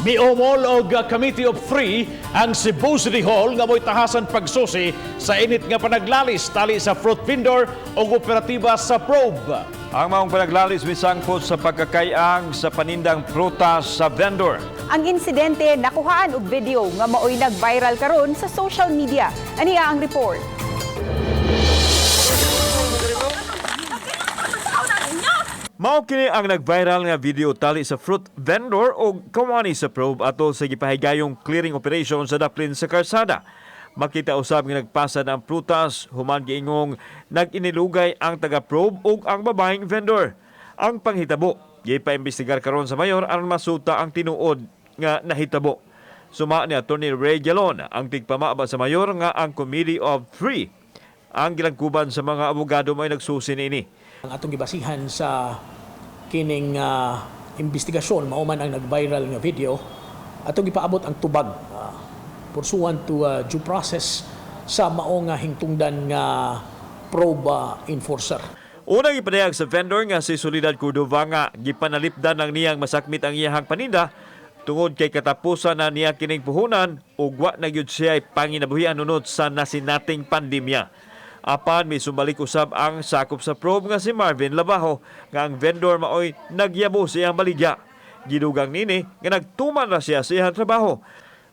Miomol og Committee of Three ang Cebu City Hall nga mo'y tahasan pagsusi sa init nga panaglalis tali sa fruit vendor o operatiba sa probe. Ang maong panaglalis misangkot sa pagkakayang sa panindang prutas sa vendor. Ang insidente nakuhaan og video nga maoy nag-viral karon sa social media. Aniya ang report. Mao kini ang nag-viral nga video tali sa fruit vendor o kawani sa probe ato sa gipahigayong clearing operation sa daplin sa karsada. Makita usab nga nagpasa ang prutas human giingong nag-inilugay ang taga-probe ug ang babaeng vendor. Ang panghitabo gipaimbestigar karon sa mayor aron masuta ang tinuod nga nahitabo. Suma ni Attorney Ray Galon ang tigpamaba sa mayor nga ang Committee of Three ang gilangkuban sa mga abogado may nagsusi niini. Ang atong gibasihan sa kining investigasyon, mauman ang nag-viral nga video, atong gipaabot ang tubag pursuant to due process sa mao nga hingtungdan nga probe enforcer. Unang ipanayag sa vendor nga si Soledad Cordova nga gipanalipdan ng niyang masakmit ang iyahang paninda tungod kay katapusan na niya kining puhunan ug wa na gyud siya panginabuhian nunod sa nasinating pandemya. Apan may sumbalik usab ang sakop sa probe nga si Marvin Labajo nga ang vendor maoy nagyabo sa iyang baligya. Gidugang nini nga nagtuman na siya sa iyang trabaho.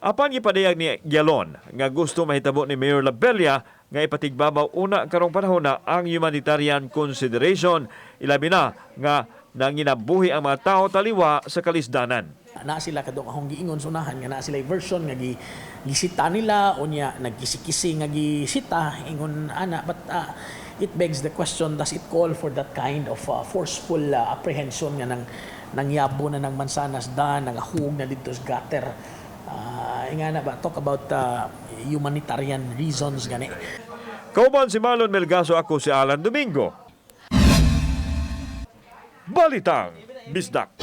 Apan gipadayag ni Galon nga gusto mahitabo ni Mayor Labella nga ipatigbabaw una karong panahon na ang humanitarian consideration ilabi na nga nanginabuhi ang mga tao taliwa sa kalisdanan. Na sila kadong akong giingon sunahan nga na sila version nga gisita nila o niya nagkisi-kisi nga gisita ingon ana, but it begs the question, does it call for that kind of forceful apprehension nga nangyabo na ng mansanas da nangahug na dito sa gutter, nga na ba talk about humanitarian reasons gani. Kauban si Marlon Melgaso, ako si Alan Domingo. Balitang Bisdak.